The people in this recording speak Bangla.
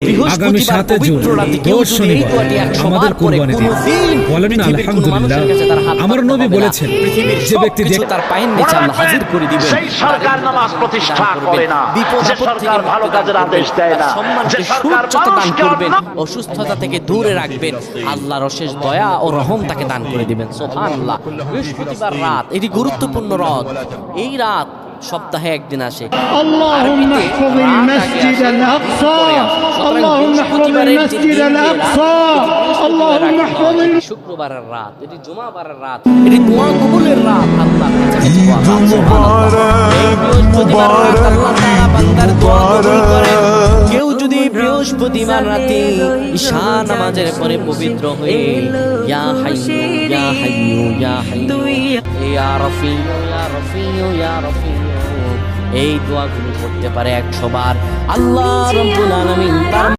আগামী 7 জুন রোজ শনিবার আমাদের কুরবানি ঈদ। বলেন না আলহামদুলিল্লাহ। আমার নবী বলেছেন, যে ব্যক্তি তার পায়ের নিচে আল্লাহ হাজির করে দিবেন। সেই সরকার নামাজ প্রতিষ্ঠা করে না, যে সরকার ভালো কাজের আদেশ দেয় না, যে সরকার মানুষকে করবেন, অসুস্থতা থেকে দূরে রাখবেন, আল্লাহর অশেষ দয়া ও রহম তাকে দান করে দিবেন। সুবহানাল্লাহ। বৃহস্পতিবার রাত, এটি গুরুত্বপূর্ণ রাত। এই রাত সপ্তাহে একদিন আসে। اللهم احفظ المسجد الأقصى اللهم احفظ المسجد الأقصى اللهم احفظ শুক্রবারের রাত, এটি জুমাবারের রাত, এটি দোয়া কবুলের রাত। আল্লাহ কেউ যদি বৃহস্পতিবার রাতে ঈশা নামাজের পরে পবিত্র হয়ে ইয়া হাইয়্যু ইয়া হাইয়্যু ইয়া হাইয়্যু ইয়া রাফিউ ইয়া রাফিউ ইয়া রাফিউ এই দোয়াগুলো করতে পারে 100 বার, আল্লাহ রাব্বুল আলামিন তার